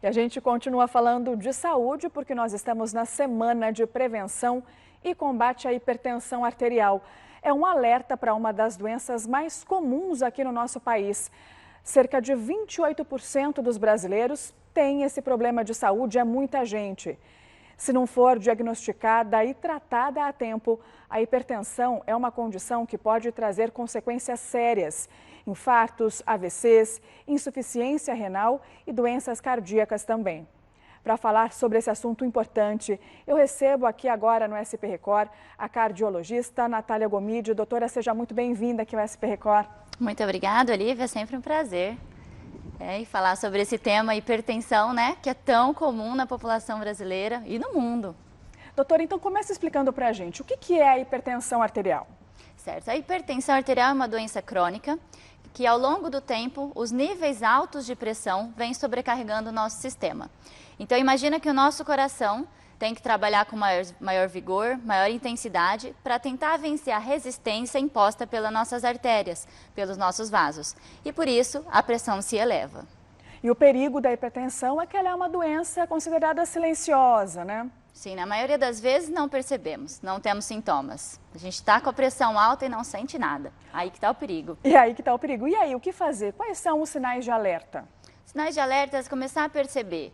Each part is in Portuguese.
E a gente continua falando de saúde porque nós estamos na semana de prevenção e combate à hipertensão arterial. É um alerta para uma das doenças mais comuns aqui no nosso país. Cerca de 28% dos brasileiros têm esse problema de saúde, é muita gente. Se não for diagnosticada e tratada a tempo, a hipertensão é uma condição que pode trazer consequências sérias. Infartos, AVCs, insuficiência renal e doenças cardíacas também. Para falar sobre esse assunto importante, eu recebo aqui agora no SP Record a cardiologista Natália Gomide. Doutora, seja muito bem-vinda aqui ao SP Record. Muito obrigada, Olivia, é sempre um prazer. E falar sobre esse tema hipertensão, né, que é tão comum na população brasileira e no mundo. Doutora, então comece explicando para a gente o que é a hipertensão arterial. Certo, a hipertensão arterial é uma doença crônica que ao longo do tempo os níveis altos de pressão vêm sobrecarregando o nosso sistema. Então imagina que o nosso coração tem que trabalhar com maior vigor, maior intensidade para tentar vencer a resistência imposta pelas nossas artérias, pelos nossos vasos. E por isso a pressão se eleva. E o perigo da hipertensão é que ela é uma doença considerada silenciosa, né? Sim, na maioria das vezes não percebemos, não temos sintomas. A gente está com a pressão alta e não sente nada. Aí que está o perigo. E aí que está o perigo. E aí, o que fazer? Quais são os sinais de alerta? Sinais de alerta é começar a perceber.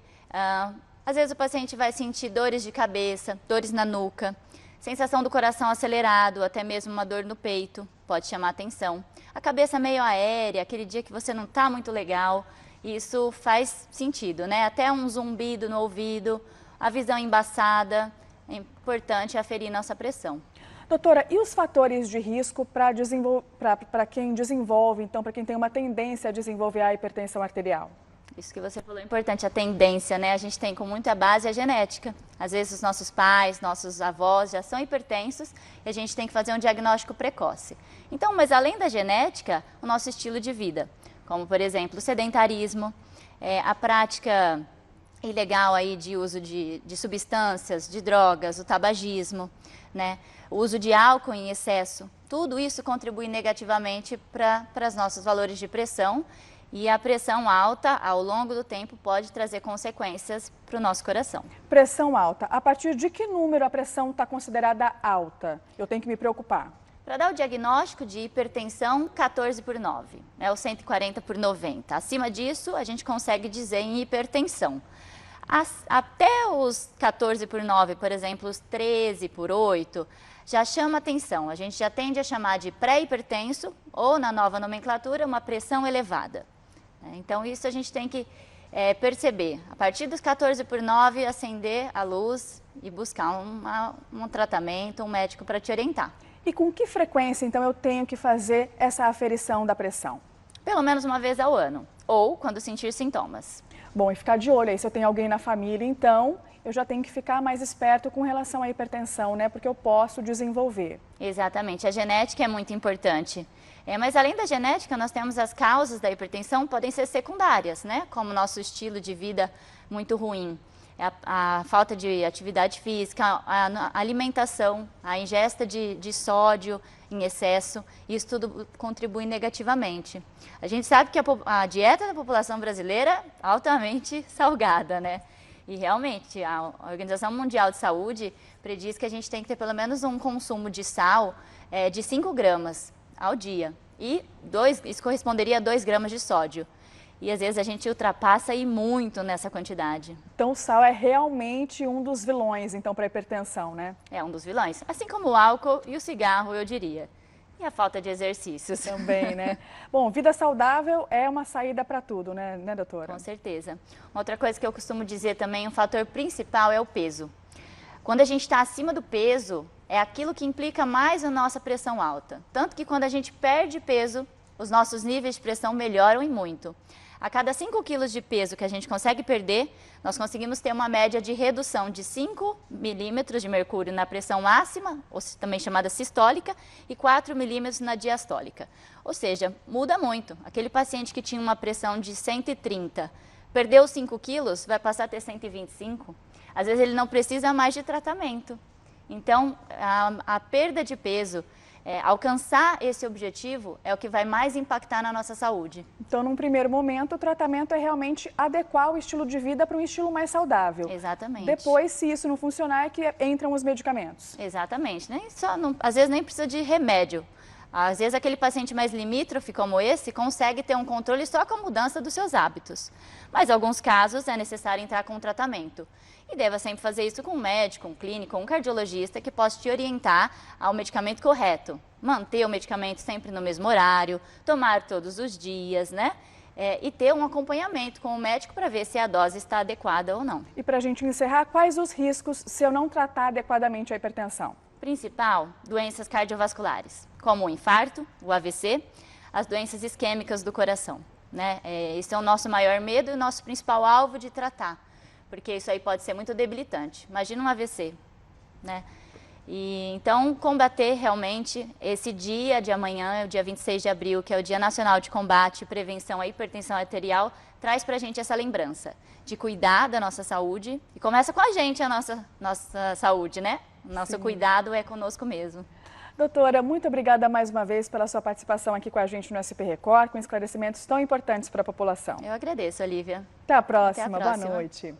Às vezes o paciente vai sentir dores de cabeça, dores na nuca, sensação do coração acelerado, até mesmo uma dor no peito, pode chamar atenção. A cabeça meio aérea, aquele dia que você não está muito legal, isso faz sentido, né? Até um zumbido no ouvido, a visão embaçada, é importante aferir nossa pressão. Doutora, e os fatores de risco para quem desenvolve, então, para quem tem uma tendência a desenvolver a hipertensão arterial? Isso que você falou é importante, a tendência, né? A gente tem com muita base a genética. Às vezes os nossos pais, nossos avós já são hipertensos e a gente tem que fazer um diagnóstico precoce. Então, mas além da genética, o nosso estilo de vida, como por exemplo o sedentarismo, a prática ilegal aí de uso de substâncias, de drogas, o tabagismo, né? O uso de álcool em excesso, tudo isso contribui negativamente para os nossos valores de pressão. E a pressão alta, ao longo do tempo, pode trazer consequências para o nosso coração. Pressão alta. A partir de que número a pressão está considerada alta? Eu tenho que me preocupar. Para dar o diagnóstico de hipertensão, 14/9, é o 140/90. Acima disso, a gente consegue dizer em hipertensão. Até os 14/9, por exemplo, os 13/8, já chama atenção. A gente já tende a chamar de pré-hipertenso ou, na nova nomenclatura, uma pressão elevada. Então, isso a gente tem que perceber. A partir dos 14/9, acender a luz e buscar um tratamento, um médico para te orientar. E com que frequência, então, eu tenho que fazer essa aferição da pressão? Pelo menos uma vez ao ano, ou quando sentir sintomas. Bom, e ficar de olho aí, se eu tenho alguém na família, então, eu já tenho que ficar mais esperto com relação à hipertensão, né? Porque eu posso desenvolver. Exatamente, a genética é muito importante. Mas além da genética, nós temos as causas da hipertensão, podem ser secundárias, né? Como o nosso estilo de vida muito ruim, a falta de atividade física, a alimentação, a ingesta de sódio em excesso, isso tudo contribui negativamente. A gente sabe que a dieta da população brasileira é altamente salgada, né? E realmente, a Organização Mundial de Saúde prediz que a gente tem que ter pelo menos um consumo de sal de 5 gramas ao dia. E isso corresponderia a 2 gramas de sódio. E às vezes a gente ultrapassa e muito nessa quantidade. Então o sal é realmente um dos vilões, então, para a hipertensão, né? É um dos vilões. Assim como o álcool e o cigarro, eu diria. E a falta de exercícios. Também, né? Bom, vida saudável é uma saída para tudo, né, doutora? Com certeza. Outra coisa que eu costumo dizer também, um fator principal é o peso. Quando a gente está acima do peso, é aquilo que implica mais a nossa pressão alta. Tanto que quando a gente perde peso, os nossos níveis de pressão melhoram e muito. A cada 5 quilos de peso que a gente consegue perder, nós conseguimos ter uma média de redução de 5 milímetros de mercúrio na pressão máxima, ou também chamada sistólica, e 4 milímetros na diastólica. Ou seja, muda muito. Aquele paciente que tinha uma pressão de 130, perdeu 5 quilos, vai passar a ter 125. Às vezes ele não precisa mais de tratamento. Então, a perda de peso alcançar esse objetivo é o que vai mais impactar na nossa saúde. Então, num primeiro momento, o tratamento é realmente adequar o estilo de vida para um estilo mais saudável. Exatamente. Depois, se isso não funcionar, é que entram os medicamentos. Exatamente. Às vezes nem precisa de remédio. Às vezes aquele paciente mais limítrofe como esse consegue ter um controle só com a mudança dos seus hábitos. Mas em alguns casos é necessário entrar com um tratamento. E deva sempre fazer isso com um médico, um clínico, um cardiologista que possa te orientar ao medicamento correto. Manter o medicamento sempre no mesmo horário, tomar todos os dias, né? E ter um acompanhamento com o médico para ver se a dose está adequada ou não. E para a gente encerrar, quais os riscos se eu não tratar adequadamente a hipertensão? Principal, doenças cardiovasculares, como o infarto, o AVC, as doenças isquêmicas do coração, né? Esse é o nosso maior medo e o nosso principal alvo de tratar, porque isso aí pode ser muito debilitante. Imagina um AVC, né? E então, combater realmente esse dia de amanhã, o dia 26 de abril, que é o Dia Nacional de Combate e Prevenção à Hipertensão Arterial, traz pra gente essa lembrança de cuidar da nossa saúde e começa com a gente a nossa saúde, né? Nosso cuidado é conosco mesmo. Doutora, muito obrigada mais uma vez pela sua participação aqui com a gente no SP Record, com esclarecimentos tão importantes para a população. Eu agradeço, Olivia. Até a próxima. Até a próxima. Boa noite.